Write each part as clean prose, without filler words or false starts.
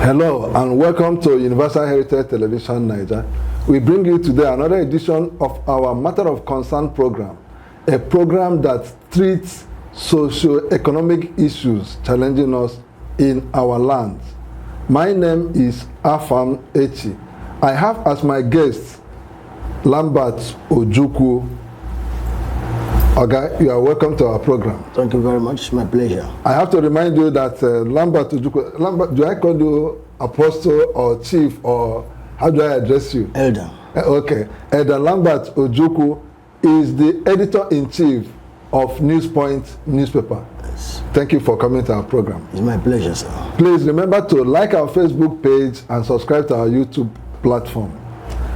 Hello and welcome to Universal Heritage Television Niger. We bring you today another edition of our Matter of Concern program, a program that treats socio-economic issues challenging us in our lands. My name is Afam Echi. I have as my guest Lambert Ojukwu. Okay, you are welcome to our program. Thank you very much. It's my pleasure. I have to remind you that Lambert Ojukwu, Lambert, do I call you apostle or chief, or how do I address you? Elder. Okay. Elder Lambert Ojukwu is the editor-in-chief of Newspoint newspaper. Yes. Thank you for coming to our program. It's my pleasure, sir. Please remember to like our Facebook page and subscribe to our YouTube platform.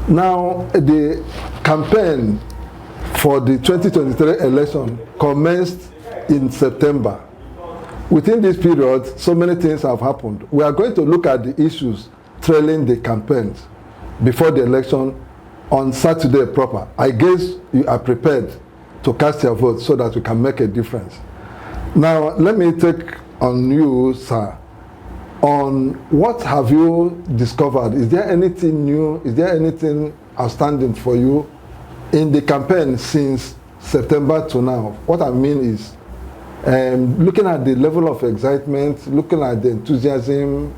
Now, the campaign for the 2023 election commenced in September. Within this period, so many things have happened. We are going to look at the issues trailing the campaigns before the election on Saturday proper. I guess you are prepared to cast your vote so that we can make a difference. Now, let me take on you, sir, on what have you discovered? Is there anything new? Is there anything outstanding for you in the campaign since September to now? What I mean is, looking at the level of excitement, looking at the enthusiasm,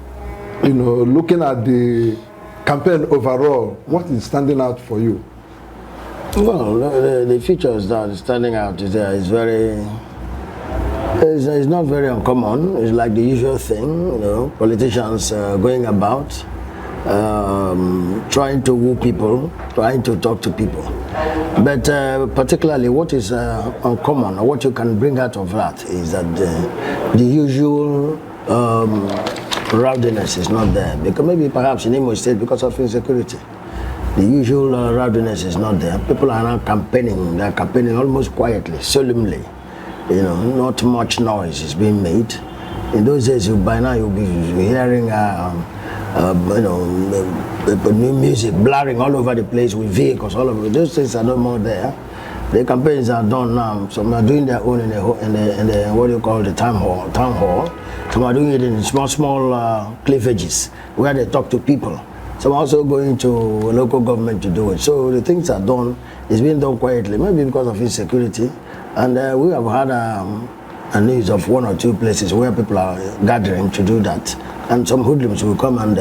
looking at the campaign overall, what is standing out for you? Well, the features that are standing out is very. It's not very uncommon. It's like the usual thing, politicians going about, trying to woo people, trying to talk to people. But particularly what is uncommon, or what you can bring out of that, is that the usual rowdiness is not there. Because maybe perhaps in Imo State, because of insecurity, the usual rowdiness is not there. People are now campaigning. They're campaigning almost quietly, solemnly. Not much noise is being made. In those days, by now you'll be hearing new music blaring all over the place with vehicles all over. Those things are no more there. The campaigns are done now. Some are doing their own in the what do you call the town hall. Some are doing it in small cleavages where they talk to people. Some are also going to local government to do it. So the things are done. It's being done quietly, maybe because of insecurity. And we have had a news of one or two places where people are gathering to do that. And some hoodlums will come and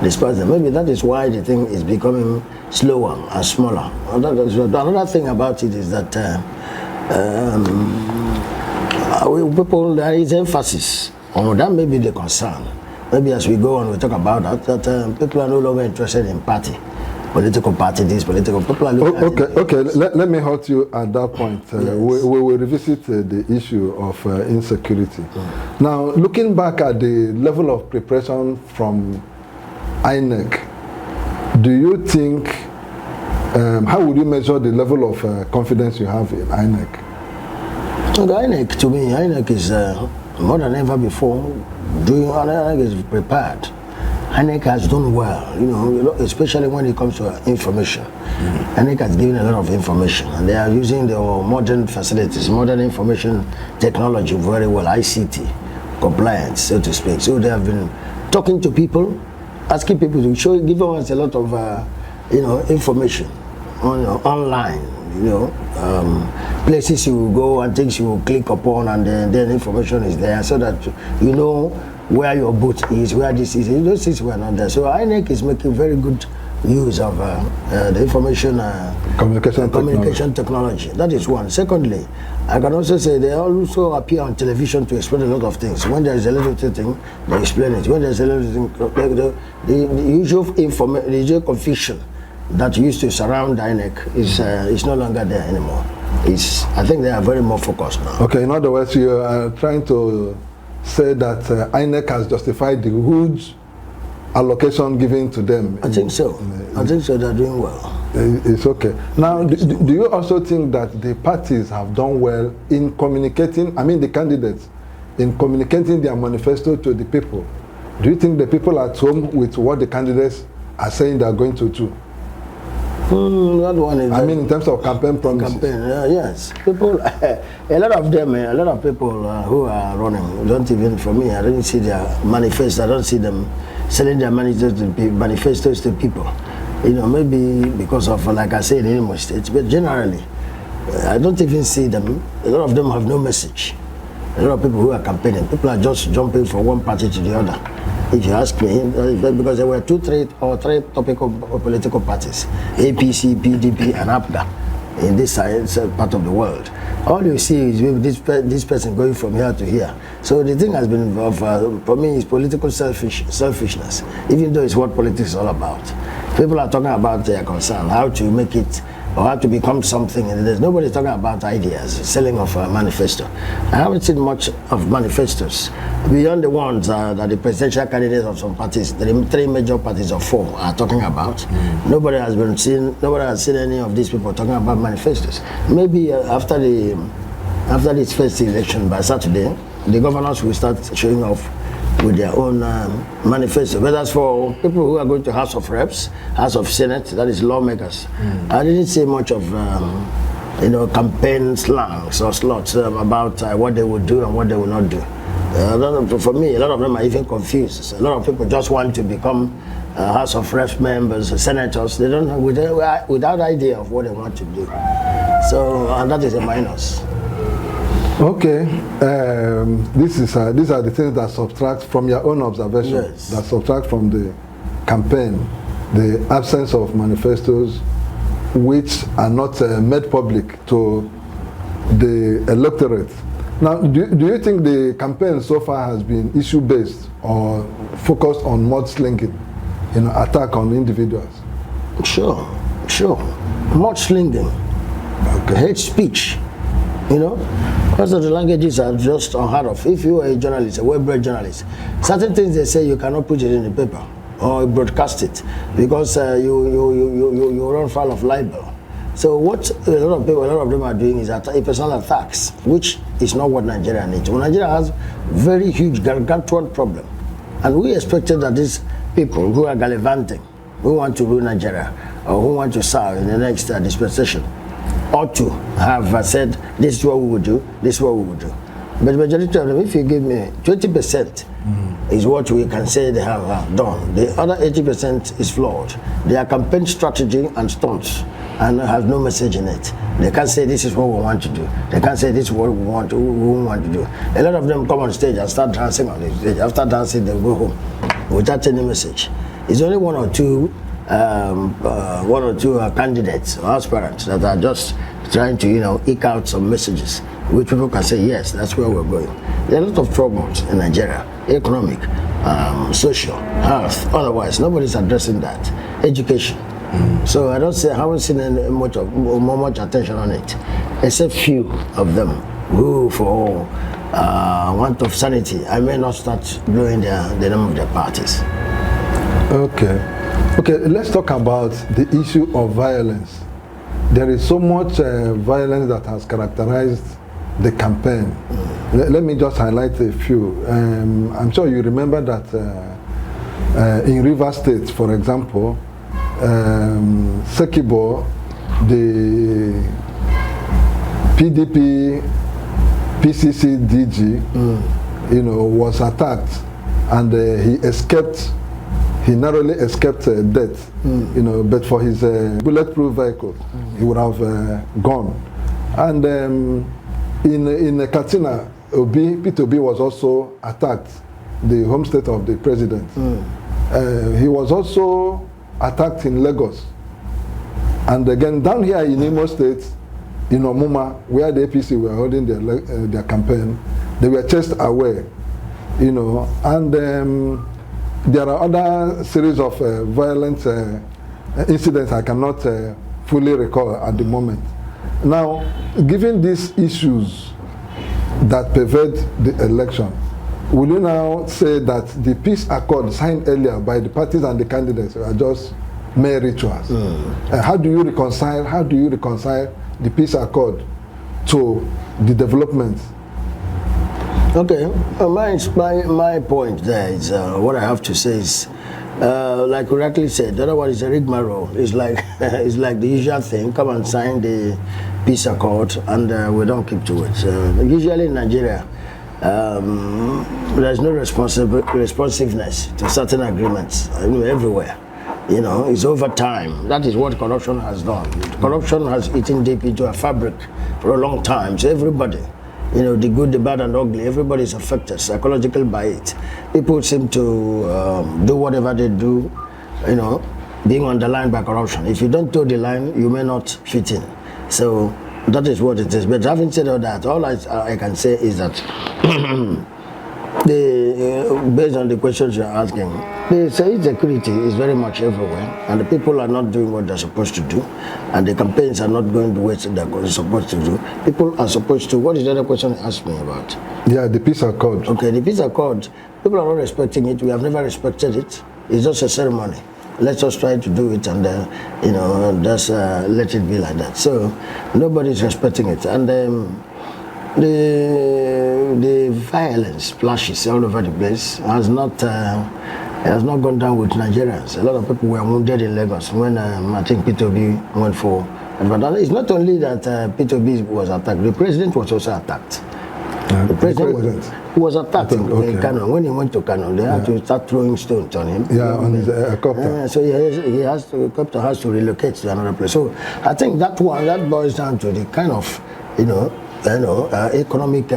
disperse them. Maybe that is why the thing is becoming slower and smaller. Another thing about it is that there is emphasis on that. May be the concern. Maybe as we go on, we talk about that people are no longer interested in political parties, political people are okay. Let me halt you at that point. Yes. We will revisit the issue of insecurity. Now, looking back at the level of preparation from INEC, do you think, how would you measure the level of confidence you have in INEC? So the INEC, to me, INEC is more than ever before, INEC is prepared. INEC has done well, especially when it comes to information. INEC has given a lot of information, and they are using the modern facilities, modern information technology very well, ICT compliance, so to speak. So they have been talking to people, asking people to give us a lot of information online, places you will go and things you will click upon, and then information is there so that you know where your boat is, where this is. Those things were not there. So INEC is making very good use of the information communication technology. That is one. Secondly, I can also say they also appear on television to explain a lot of things. When there is a little thing, they explain it. When there is a little thing, the usual confusion that used to surround INEC is no longer there anymore. I think they are very more focused now. Okay, in other words, you are trying to say that INEC has justified the huge allocation given to them. I think so. I think so. They're doing well. It's okay. Now, do you also think that the parties have done well in communicating, the candidates, in communicating their manifesto to the people? Do you think the people are at home with what the candidates are saying they are going to do? That one is. In terms of campaign promises. Yes. People, a lot of people who are running don't even, for me, I don't see their manifesto. I don't see them selling their manifestos to people. You know, maybe because of, like I said, in Imo State, but generally, I don't even see them. A lot of them have no message. A lot of people who are campaigning, people are just jumping from one party to the other. If you ask me, because there were three topical political parties, APC, PDP, and APGA, in this part of the world. All you see is this person going from here to here. So the thing has been, for me, is political selfishness, even though it's what politics is all about. People are talking about their concern, how to make it, or how to become something, and there's nobody talking about ideas, selling of a manifesto. I haven't seen much of manifestos beyond the ones that the presidential candidates of some parties, the three major parties or four, are talking about. Nobody has seen any of these people talking about manifestos. Maybe after this first election by Saturday, the governors will start showing off with their own manifesto. But as for people who are going to House of Reps, House of Senate, that is lawmakers, I didn't see much of campaign slangs or slots about what they would do and what they will not do. For me, a lot of them are even confused. A lot of people just want to become House of Reps members, senators. They don't know, without idea of what they want to do. So, and that is a minus. Okay, these are the things that subtract from your own observation, yes, that subtract from the campaign, the absence of manifestos which are not made public to the electorate. Now, do you think the campaign so far has been issue-based or focused on mudslinging, attack on individuals? Sure. Mudslinging, okay, hate speech, Most of the languages are just unheard of. If you are a journalist, a well-bred journalist, certain things they say you cannot put it in the paper or broadcast it because you run foul of libel. So what a lot of them are doing is personal attacks, which is not what Nigeria needs. Well, Nigeria has very huge gargantuan problem, and we expected that these people who are gallivanting, who want to rule Nigeria or who want to serve in the next dispensation, ought to have said, this is what we would do, this is what we would do. But the majority of them, if you give me 20% is what we can say they have done. The other 80% is flawed. Their campaign strategy and stunts and has no message in it. They can't say this is what we want to do. They can't say this is what we want to do. A lot of them come on stage and start dancing on the stage. After dancing, they go home without any message. It's only one or two candidates or aspirants that are just trying to eke out some messages which people can say, yes, that's where we're going. There are a lot of problems in Nigeria: economic, social, health. Otherwise, nobody's addressing that. Education. So I haven't seen much attention on it, except few of them who, for want of sanity, I may not start blowing the name of their parties. Okay, let's talk about the issue of violence. There is so much violence that has characterized the campaign. Let me just highlight a few. I'm sure you remember that in Rivers State, for example, Sekibo, the PDP PCC DG, was attacked, and he escaped. He narrowly escaped death, but for his bulletproof vehicle, he would have gone. And in Katsina, Peter Obi was also attacked, the home state of the president. He was also attacked in Lagos. And again, down here in Imo State, in Omuma, where the APC were holding their campaign, they were chased away, and there are other series of violent incidents I cannot fully recall at the moment. Now, given these issues that pervade the election, will you now say that the peace accord signed earlier by the parties and the candidates are just mere rituals? How do you reconcile the peace accord to the development? Okay, my point there is, what I have to say is, like correctly said, the other one is a rigmarole. It's like the usual thing: come and sign the peace accord, and we don't keep to it. Usually in Nigeria, there's no responsiveness to certain agreements everywhere. It's over time. That is what corruption has done. Corruption has eaten deep into a fabric for a long time. So everybody, the good, the bad, and ugly, everybody is affected psychologically by it. People seem to do whatever they do, being underlined by corruption. If you don't toe the line, you may not fit in. So that is what it is. But having said all that, all I can say is that based on the questions you're asking, the insecurity is very much everywhere, and the people are not doing what they're supposed to do, and the campaigns are not going the way they're supposed to do. People are supposed to. What is the other question you asked me about? Yeah, the peace accord. Okay, the peace accord. People are not respecting it. We have never respected it. It's just a ceremony. Let's just try to do it, and just let it be like that. So nobody's respecting it, and the violence flashes all over the place has not gone down with Nigerians. A lot of people were wounded in Lagos when I think P2B went for. But it's not only that P2B was attacked. The president was also attacked. The president was attacked in Kano. When he went to Kano, they had to start throwing stones on him. Yeah, on his helicopter. So the helicopter has to relocate to another place. So I think that boils down to the kind of economic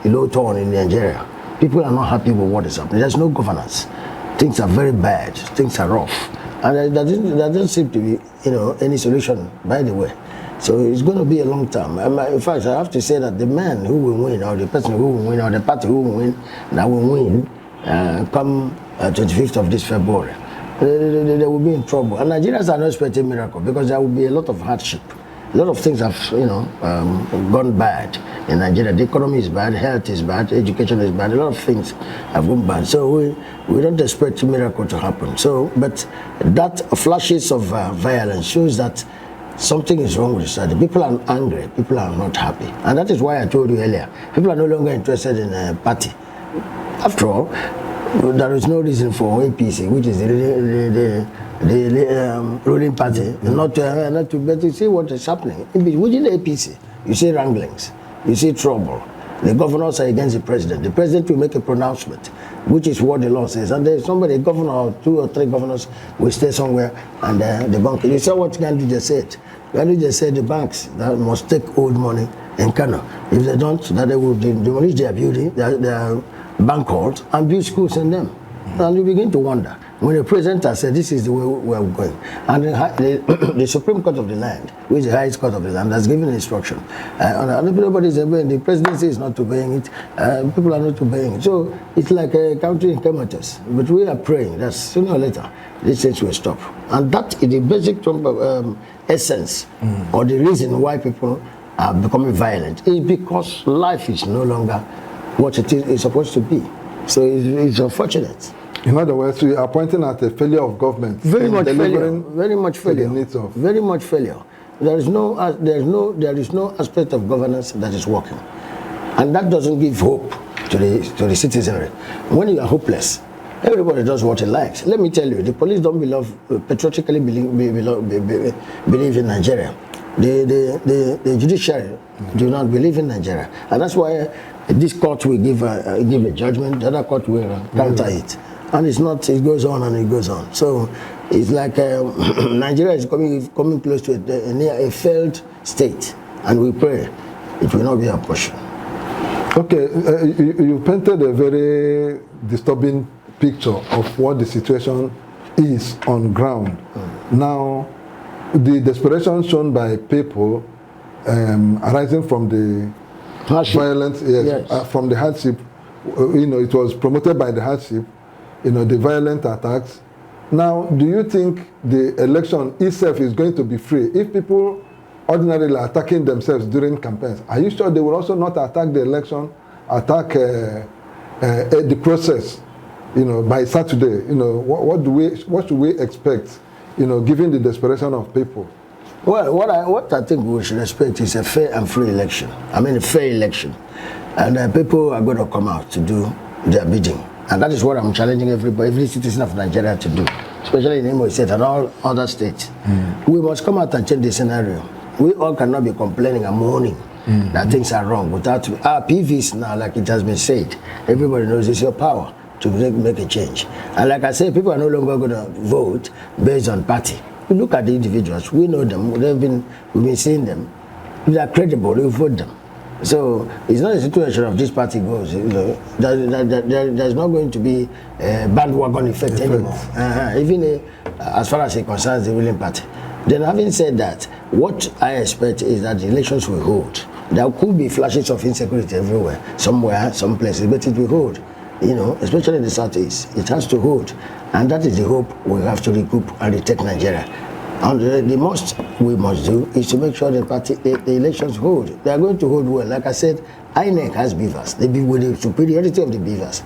low tone in Nigeria. People are not happy with what is happening. There's no governance. Things are very bad. Things are rough, and there doesn't seem to be any solution. By the way. So it's going to be a long time. In fact, I have to say that the man who will win, or the person who will win, or the party who will win, that will win, come 25th of this February, they will be in trouble. And Nigerians are not expecting miracle because there will be a lot of hardship. A lot of things have, gone bad in Nigeria. The economy is bad, health is bad, education is bad. A lot of things have gone bad. So we don't expect a miracle to happen. So, but that flashes of violence shows that something is wrong with society. People are angry. People are not happy. And that is why I told you earlier, people are no longer interested in a party. After all, there is no reason for APC, which is the ruling party, not to but you see what is happening. Within the APC, you see wranglings, you see trouble. The governors are against the president. The president will make a pronouncement, which is what the law says. And there's somebody, a governor or 2 or 3 governors will stay somewhere and the bank. You saw what Gandhi just said. Gandhi just said the banks that must take old money in Kano. If they don't, that they will demolish their building, their bank halls, and build schools in them. And you begin to wonder. When the president has said this is the way we're going, and the Supreme Court of the land, which is the highest court of the land, has given instruction, and nobody's obeying. The presidency is not obeying it. People are not obeying it. So it's like a country in comatose. But we are praying that sooner or later these things will stop. And that is the basic essence or the reason why people are becoming violent is because life is no longer what it is supposed to be. So it's unfortunate. In other words, we are pointing at a failure of government. Very much failure. Very much failure. The needs of. Very much failure. There is no aspect of governance that is working, and that doesn't give hope to the citizenry. When you are hopeless, everybody does what he likes. Let me tell you, the police don't patriotically believe in Nigeria. The judiciary do not believe in Nigeria, and that's why this court will give a judgment. The other court will counter it. And it's not, it goes on and it goes on. So it's like Nigeria is coming close to a failed state. And we pray it will not be our portion. Okay, you painted a very disturbing picture of what the situation is on ground. Now, the desperation shown by people arising from the hardship. Violence, yes. From the hardship, it was promoted by the hardship, the violent attacks. Now, do you think the election itself is going to be free? If people ordinarily are attacking themselves during campaigns, are you sure they will also not attack the election, attack the process, by Saturday? What should we expect, given the desperation of people? Well, what I think we should expect is a fair and free election. I mean, a fair election. And people are going to come out to do their bidding. And that is what I'm challenging every citizen of Nigeria to do, especially in Imo State and all other states. We must come out and change the scenario. We all cannot be complaining and moaning that things are wrong. Without PVs now, like it has been said, everybody knows it's your power to make a change. And like I said, people are no longer going to vote based on party. You look at the individuals, we know them, we've been seeing them. If they are credible, we vote them. So it's not a situation of this party goes, you know, there's not going to be a bandwagon effect anymore. Even as far as it concerns the ruling party. Then having said that, what I expect is that the elections will hold. There could be flashes of insecurity everywhere, somewhere, some places, but it will hold. You know, especially in the southeast, it has to hold. And that is the hope we have to recoup and retake Nigeria. And the most we must do is to make sure the elections hold. They are going to hold well. Like I said, INEC has beavers. They be with the superiority of the beavers.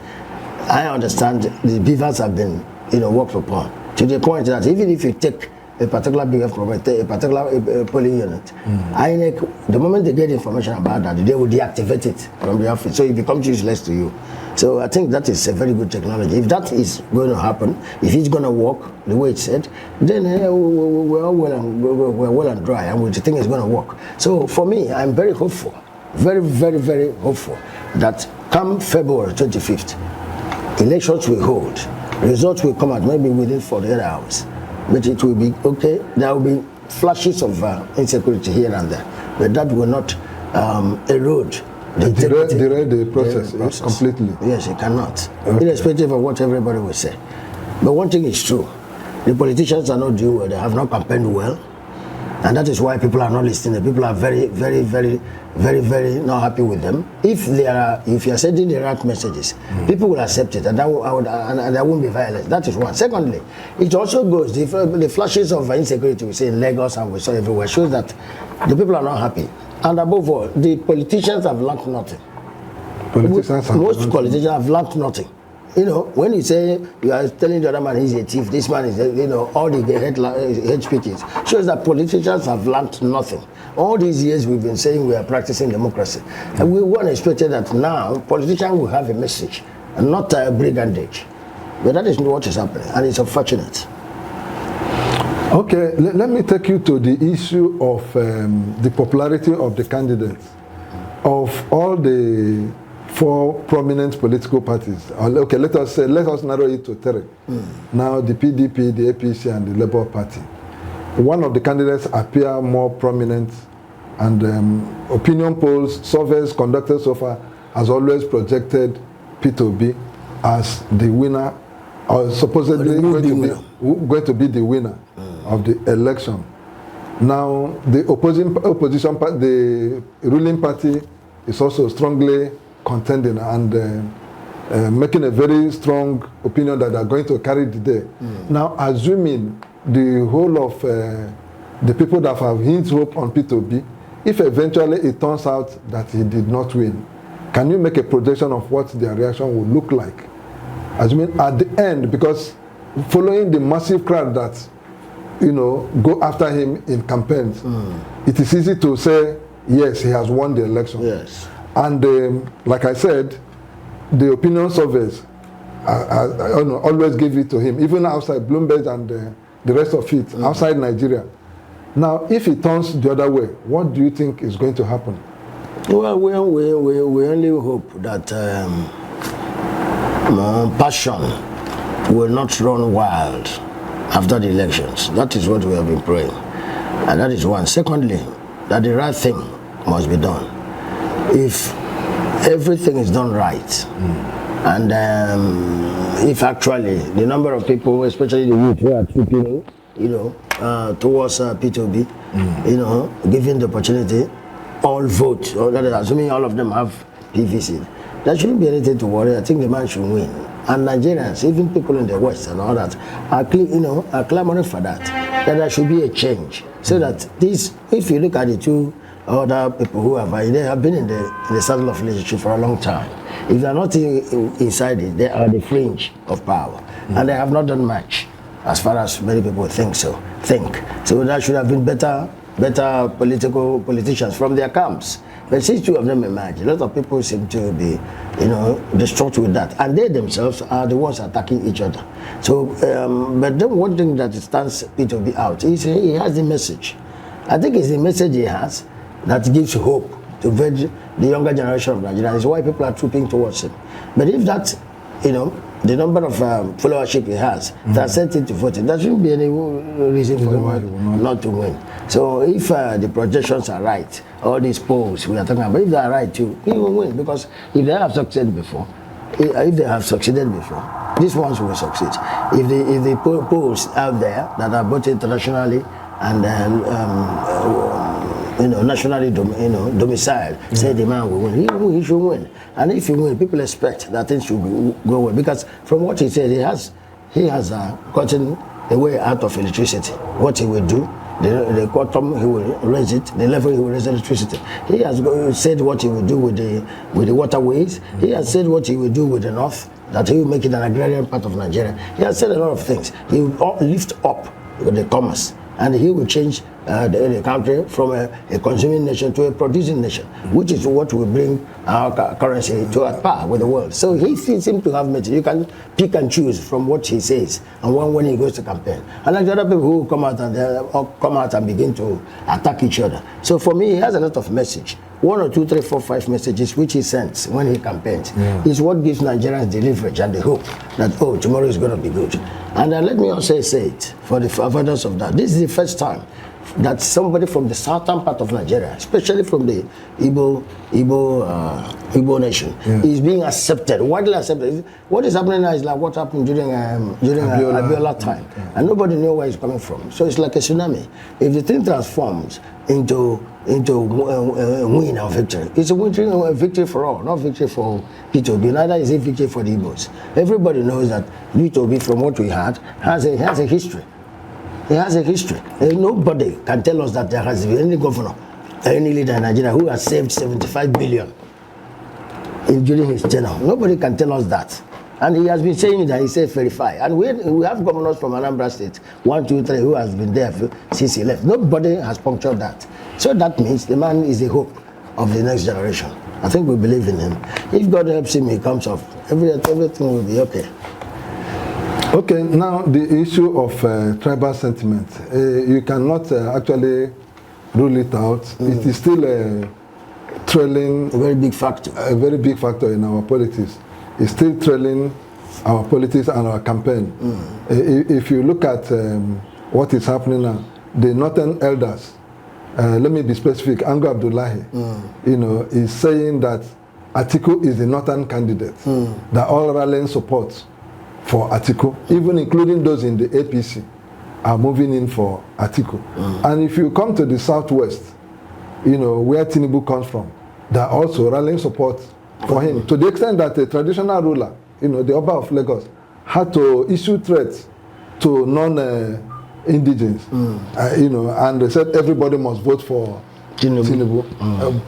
I understand the beavers have been, you know, worked upon to the point that even if you take a particular beaver from a particular polling unit, INEC, the moment they get information about that, they will deactivate it from the office, so it becomes useless to you. So I think that is a very good technology. If that is going to happen, if it's going to work the way it's said, then we're well and dry, and the thing is going to work. So for me, I'm very hopeful, very, very, very hopeful that come February 25th, elections will hold, results will come out maybe within 48 hours, but it will be okay. There will be flashes of insecurity here and there, but that will not erode derail the process completely. Yes, it cannot, irrespective of what everybody will say. But one thing is true, the politicians are not doing well, they have not campaigned well, and that is why people are not listening. People are very, very, very, very, very not happy with them. If you are sending the right messages, people will accept it, and there won't be violence. That is one. Secondly, it also goes, the flashes of insecurity we see in Lagos and we saw everywhere shows that the people are not happy. And above all, the politicians have learned nothing. Most politicians have learned nothing. You know, when you say you are telling the other man he's a thief, this man is, you know, all the hate speeches shows that politicians have learned nothing. All these years we've been saying we are practicing democracy, and we weren't expecting that now politicians will have a message and not a brigandage. But that is not what is happening, and it's unfortunate. Okay, let me take you to the issue of the popularity of the candidates of all the 4 prominent political parties. Okay, let us narrow it to 3. Now, the PDP, the APC, and the Labour Party. One of the candidates appear more prominent, and opinion polls, surveys conducted so far, has always projected P2B as the winner, or supposedly going to be the winner of the election. Now, the opposition party, the ruling party, is also strongly contending and making a very strong opinion that they are going to carry the day. Now, assuming the whole of the people that have hinged hope on P2B, if eventually it turns out that he did not win, can you make a projection of what their reaction will look like? Assuming at the end, because following the massive crowd that, you know, go after him in campaigns, it is easy to say, yes, he has won the election. Yes. And like I said, the opinion surveys always give it to him, even outside Bloomberg and the rest of it, outside Nigeria. Now, if it turns the other way, what do you think is going to happen? Well, we only hope that passion will not run wild after the elections. That is what we have been praying. And that is one. Secondly, that the right thing must be done. If everything is done right, and if actually the number of people, especially the youth who are trooping, you know, towards P2B, you know, given the opportunity, all vote, or that is assuming all of them have PVC, there shouldn't be anything to worry. I think the man should win. And Nigerians, even people in the West and all that, are clamoring for that there should be a change. So that this, if you look at the 2 other people who they have been in the saddle of leadership for a long time. If they are not inside it, they are the fringe of power. And they have not done much, as far as many people think. So there should have been better politicians from their camps. But since 2 of them emerged, a lot of people seem to be, you know, distraught with that. And they themselves are the ones attacking each other. So, but then one thing that stands P2B out is he has the message. I think it's the message he has that gives hope to urge the younger generation of Nigeria. That's why people are trooping towards him. But if that, the number of followership he has, that sent him to voting, there shouldn't be any reason for him not to win. So if the projections are right, all these polls we are talking about, if they are right too, he will win, because if they have succeeded before, these ones will succeed. If the polls out there that are both internationally and nationally domiciled say the man will win, he should win. And if he wins, people expect that things should go well, because from what he said, he has gotten a way out of electricity. What he will do, the quantum he will raise it, the level he will raise electricity. He has said what he will do with the waterways. He has said what he will do with the north, that he will make it an agrarian part of Nigeria. He has said a lot of things. He will lift up the commerce, and he will change the country from a consuming nation to a producing nation, which is what will bring our currency to a par with the world. So he seems to have made it. You can pick and choose from what he says and when he goes to campaign. And like the other people who come out and begin to attack each other. So for me, he has a lot of message. 1 or 2, 3, 4, 5 messages which he sends when he campaigns is what gives Nigerians the leverage and the hope that, oh, tomorrow is going to be good. And let me also say it for the avoidance of that. This is the first time that somebody from the southern part of Nigeria, especially from the Igbo nation, is being accepted, widely accepted. What is happening now is like what happened during Abiola time, and nobody knew where it's coming from. So it's like a tsunami. If the thing transforms into a win or victory, it's a victory for all, not victory for P2B. Neither is it victory for the Igbos. Everybody knows that P2B, from what we had, has a history. It has a history. Nobody can tell us that there has been any governor, any leader in Nigeria who has saved 75 billion during his tenure. Nobody can tell us that. And he has been saying that he said verify. And we have governors from Anambra State, 1, 2, 3, who has been there since he left. Nobody has punctured that. So that means the man is the hope of the next generation. I think we believe in him. If God helps him, he comes off. Everything will be okay. Okay, now the issue of tribal sentiment. You cannot actually rule it out. It is still trailing. A very big factor. A very big factor in our politics. It's still trailing our politics and our campaign. If you look at what is happening now, the Northern elders, let me be specific, Ango Abdullahi, is saying that Atiku is the Northern candidate, that all rallying support for Atiku, even including those in the APC, are moving in for Atiku. And if you come to the Southwest, where Tinubu comes from, they are also rallying support for him, to the extent that a traditional ruler, the Oba of Lagos, had to issue threats to non-indigens, and they said everybody must vote for Tinubu.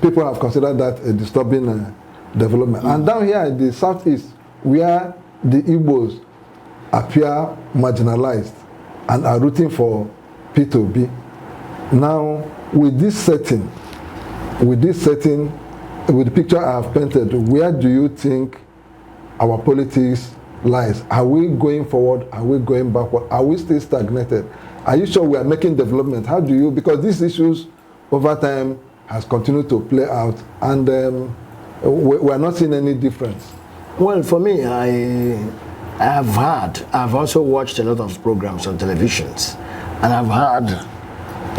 People have considered that a disturbing development. And down here in the Southeast, where the Igbos appear marginalized and are rooting for P2B. Now, with this setting, with the picture I have painted, where do you think our politics lies? Are we going forward? Are we going backward? Are we still stagnated? Are you sure we are making development? How do you, because these issues over time has continued to play out, and we are not seeing any difference. Well, for me, I've also watched a lot of programs on televisions, and I've heard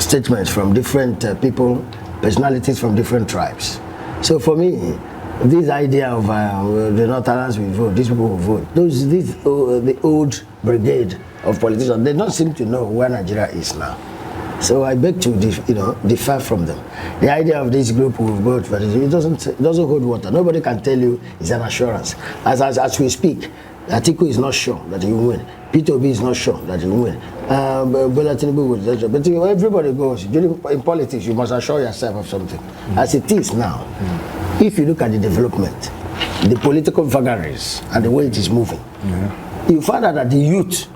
statements from different people, personalities from different tribes. So for me, this idea of the Northerners will vote, these people will vote, the old brigade of politicians, they don't seem to know where Nigeria is now. So I beg to differ from them. The idea of this group will vote, but it doesn't hold water. Nobody can tell you it's an assurance. As we speak, Atiku is not sure that he will win. P2B is not sure that he will win. Bola Tinubu will. But everybody goes. In politics, you must assure yourself of something. As it is now, if you look at the development, the political vagaries, and the way it is moving, you find out that the youth,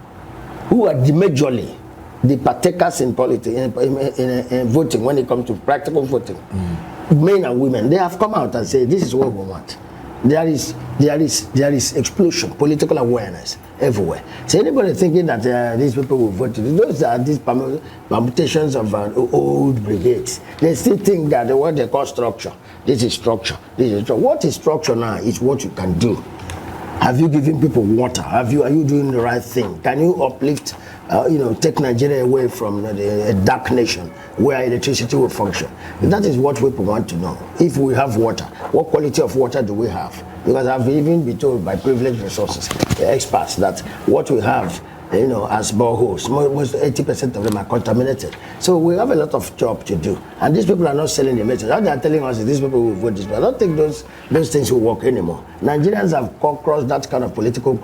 who are majorly the partakers in politics, in voting, when it comes to practical voting, men and women, they have come out and said, this is what we want. there is explosion, political awareness everywhere. So anybody thinking that these people will vote, those are these permutations of old brigades. They still think that what they call structure. This is structure. This is structure. What is structure now is what you can do. Have you given people water? Are you doing the right thing? Can you uplift, take Nigeria away from a dark nation where electricity will function? That is what people want to know. If we have water, what quality of water do we have? Because I've even been told by privileged resources, the experts, that what we have, as boreholes, most 80% of them are contaminated. So we have a lot of job to do. And these people are not selling the message. How they are telling us that these people will vote this way. I don't think those things will work anymore. Nigerians have crossed that kind of political,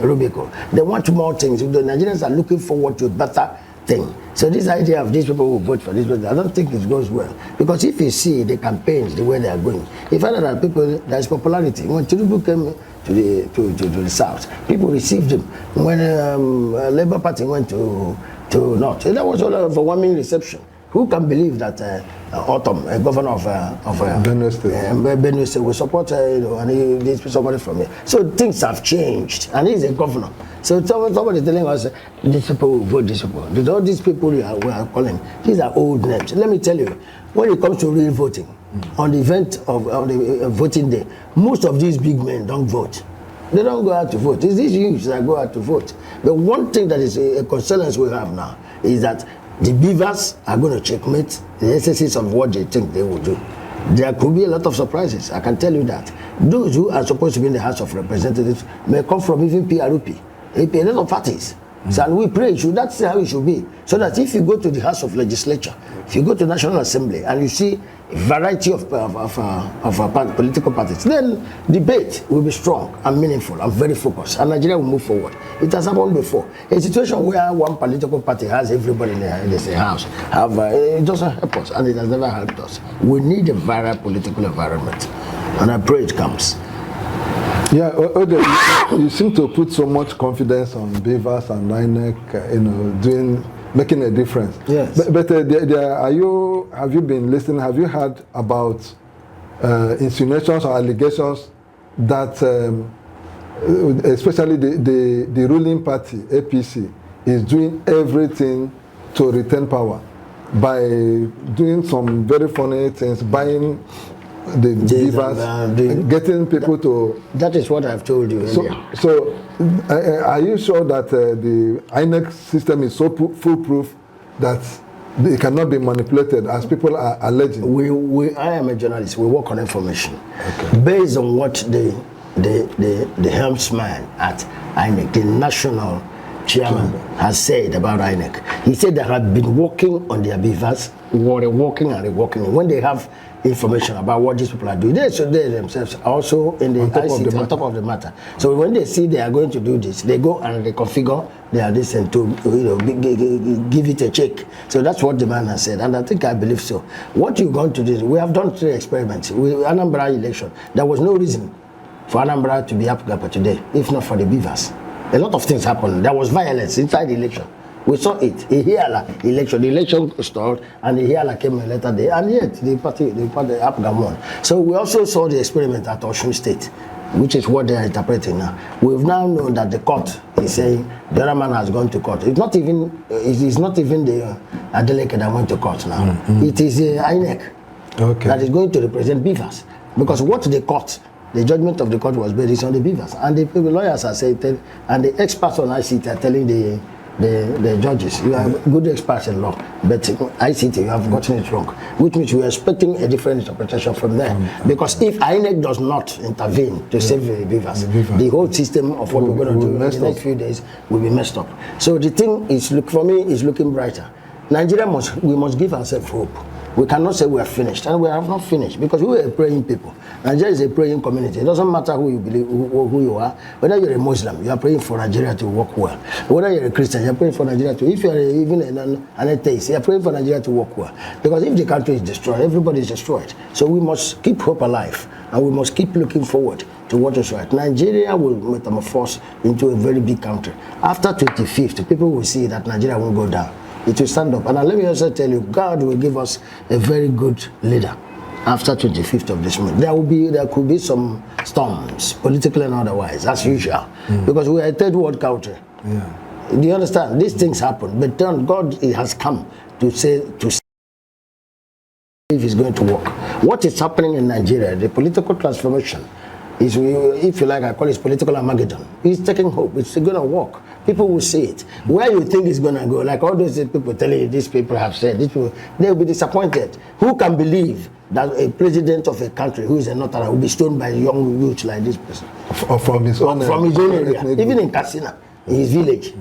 Rubicon. They want more things. The Nigerians are looking forward to a better thing. So this idea of these people will vote for this, I don't think it goes well. Because if you see the campaigns, the way they are going, you find out that people, there's popularity. When Tinubu came to the south, people received him. When Labour Party went to north, that was all overwhelming reception. Who can believe that Autumn, a governor of Benue State, will support and he's somebody from here. So things have changed, and he's a governor. So somebody telling us these people will vote this people. All these people we are calling, these are old names. Let me tell you, when it comes to real voting, on the event of the voting day, most of these big men don't vote. They don't go out to vote. It's these youths that go out to vote. But one thing that is a concern we have now is that the beavers are going to checkmate the excesses of what they think they will do. There could be a lot of surprises, I can tell you that. Those who are supposed to be in the House of Representatives may come from even PRP, a lot of parties. So, and we pray, that's how it should be. So that if you go to the House of Legislature, if you go to National Assembly and you see a variety of political parties, then debate will be strong and meaningful and very focused, and Nigeria will move forward. It has happened before. A situation where one political party has everybody in the house, it doesn't help us, and it has never helped us. We need a varied political environment, and I pray it comes. Yeah, Ode, you seem to put so much confidence on Beavers and INEC, making a difference. Yes. But have you been listening? Have you heard about insinuations or allegations that, especially the ruling party, APC, is doing everything to retain power by doing some very funny things, buying the beavers, getting people to... That is what I've told you earlier. So are you sure that the INEC system is so foolproof that it cannot be manipulated, as people are alleging? I am a journalist. We work on information. Okay. Based on what the helmsman at INEC, the national chairman, has said about INEC. He said they have been working on their beavers, working. When they have information about what these people are doing, they themselves are also in the ICT, on top of the matter. So when they see they are going to do this, they go and they configure their this and to give it a check. So that's what the man has said, and I believe so. What you're going to do, we have done 3 experiments with Anambra election. There was no reason for Anambra to be Apugapa today, if not for the beavers. A lot of things happened. There was violence inside the election. We saw it. The election stalled, and the Ihiala came a later day, and yet the party Apga won. So we also saw the experiment at Osun State, which is what they are interpreting now. We've now known that the court is saying the other man has gone to court. It's not even the Adeleke that went to court now. It is INEC that is going to represent beavers, because what the court, the judgment of the court was based on the beavers, and the lawyers are saying, and the experts on ICT are telling the judges, you are good experts in law, but ICT, you have gotten it wrong, which means we are expecting a different interpretation from there. Because if INEC does not intervene to save the beavers, the whole system of what we're going to do in the next few days will be messed up. So the thing is, for me, is looking brighter. Nigeria we must give ourselves hope. We cannot say we are finished, and we have not finished, because we are praying people. Nigeria is a praying community. It doesn't matter who you believe, who you are. Whether you're a Muslim, you are praying for Nigeria to work well. Whether you're a Christian, you're praying for Nigeria to. If you're even an atheist, you're praying for Nigeria to work well. Because if the country is destroyed, everybody is destroyed. So we must keep hope alive, and we must keep looking forward to what is right. Nigeria will metamorphose into a very big country. After 25th, people will see that Nigeria won't go down. It will stand up. And let me also tell you, God will give us a very good leader. after 25th of this month. There could be some storms, political and otherwise, as usual, because we are a third world country. Yeah. Do you understand? These things happen, but then God has come to say if it's going to work. What is happening in Nigeria, the political transformation, is, if you like, I call it political Armageddon. It's taking hope. It's going to work. People will see it. Where you think it's going to go, like all those people telling you, these people have said, these people, they'll be disappointed. Who can believe that a president of a country who is a Northerner will be stoned by a young youth like this person? From his own area, even in Katsina, in his village.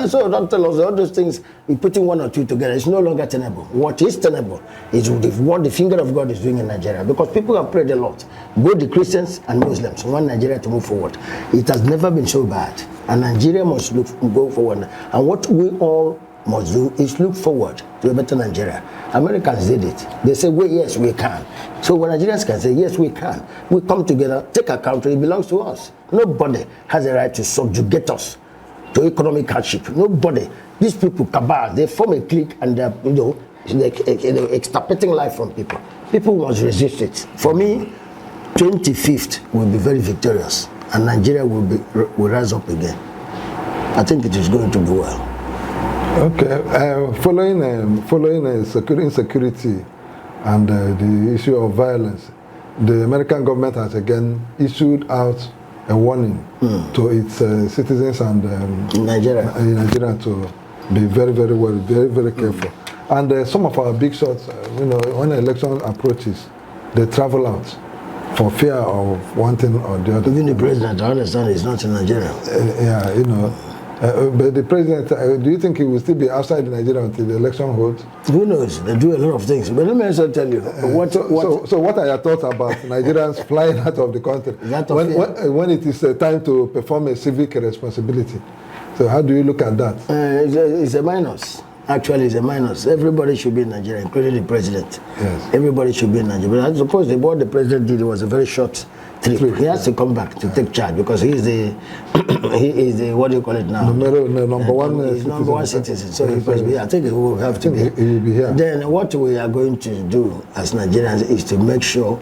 So don't tell us all those things. We're putting one or two together. It's no longer tenable. What is tenable is what the finger of God is doing in Nigeria, because people have prayed a lot, both the Christians and Muslims, want Nigeria to move forward. It has never been so bad, and Nigeria must go forward. And what we all must do is look forward to a better Nigeria. Americans did it. They say, well, yes, we can. So when Nigerians can say, yes, we can, we come together, take our country, it belongs to us. Nobody has a right to subjugate us to economic hardship. Nobody. These people, cabal, they form a clique and they're, they're extirpating life from people. People must resist it. For me, 25th will be very victorious, and Nigeria will rise up again. I think it is going to be well. Okay. Following insecurity and the issue of violence, the American government has again issued out a warning to its citizens and in Nigeria to be very, very worried, very, very careful. And some of our big shots, when the election approaches, they travel out for fear of one thing or the other. Even the president, I understand, is not in Nigeria. But the president, do you think he will still be outside Nigeria until the election holds? Who knows? They do a lot of things. But let me also tell you. So what are your thoughts about Nigerians flying out of the country when it is time to perform a civic responsibility? So how do you look at that? It's a minus. Actually, it's a minus. Everybody should be in Nigeria, including the president. Yes. Everybody should be in Nigeria. But I suppose what the president did was a very short trip. He has to come back to take charge, because he is the what do you call it now? Number one citizen. So I think he will have to be. He will be here. Then what we are going to do as Nigerians is to make sure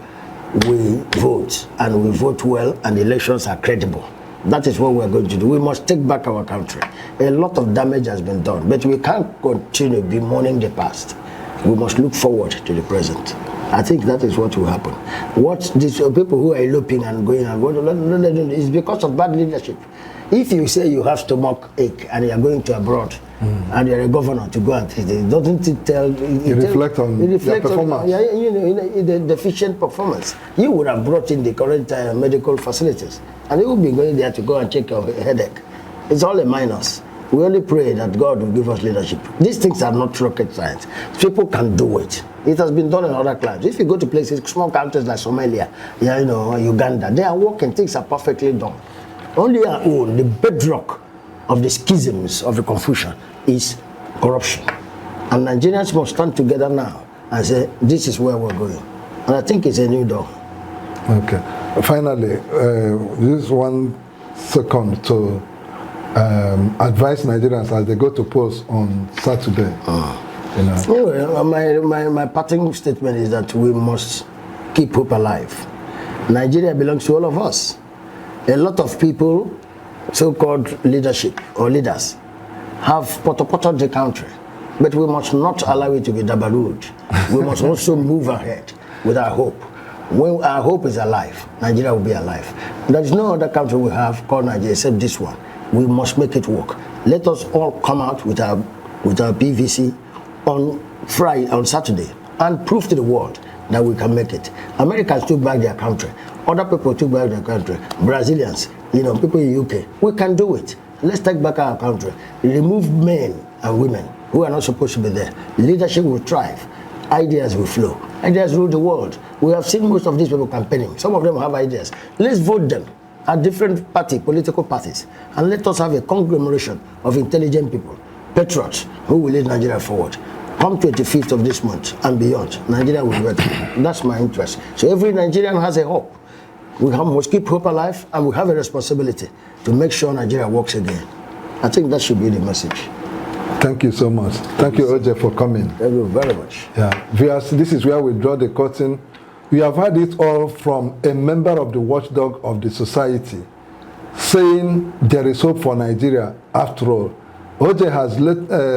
we vote, and we vote well, and the elections are credible. That is what we are going to do. We must take back our country. A lot of damage has been done, but we can't continue bemoaning the past. We must look forward to the present. I think that is what will happen. What these people who are eloping and going is because of bad leadership. If you say you have stomach ache and you are going to abroad and you're a governor to go and treat it, doesn't it tell? It reflects on your performance. The deficient performance. You would have brought in the current medical facilities, and you will be going there to go and check your headache. It's all a minus. We only pray that God will give us leadership. These things are not rocket science. People can do it. It has been done in other countries. If you go to places, small countries like Somalia, Uganda, they are working. Things are perfectly done. Only our own, the bedrock of the schisms of the confusion is corruption. And Nigerians must stand together now and say, this is where we're going. And I think it's a new dawn. Okay. Finally, this 1 second to advise Nigerians as they go to polls on Saturday. My parting statement is that we must keep hope alive. Nigeria belongs to all of us. A lot of people, so-called leadership or leaders, have potted the country, but we must not allow it to be dabarued. We must also move ahead with our hope. When our hope is alive, Nigeria will be alive. There is no other country we have called Nigeria except this one. We must make it work. Let us all come out with our PVC on Saturday and prove to the world that we can make it. Americans took back their country. Other people took back their country. Brazilians, people in UK. We can do it. Let's take back our country. Remove men and women who are not supposed to be there. Leadership will thrive. Ideas will flow. Ideas rule the world. We have seen most of these people campaigning. Some of them have ideas. Let's vote them at different political parties, and let us have a conglomeration of intelligent people, patriots, who will lead Nigeria forward. Come 25th of this month and beyond, Nigeria will be better. That's my interest. So every Nigerian has a hope. We must keep hope alive, and we have a responsibility to make sure Nigeria works again. I think that should be the message. Thank you so much. Thank you, OJ, for coming. Thank you very much. Yeah, viewers, this is where we draw the curtain We have heard it all from a member of the watchdog of the society, saying there is hope for Nigeria after all. OJ has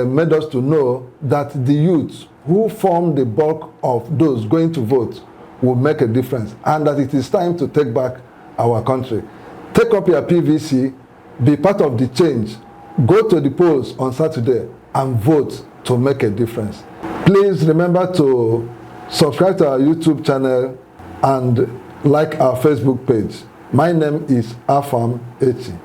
made us to know that the youth who form the bulk of those going to vote will make a difference, and that it is time to take back our country. Take up your PVC, be part of the change, go to the polls on Saturday and vote to make a difference. Please remember to subscribe to our YouTube channel and like our Facebook page. My name is Afam Echi.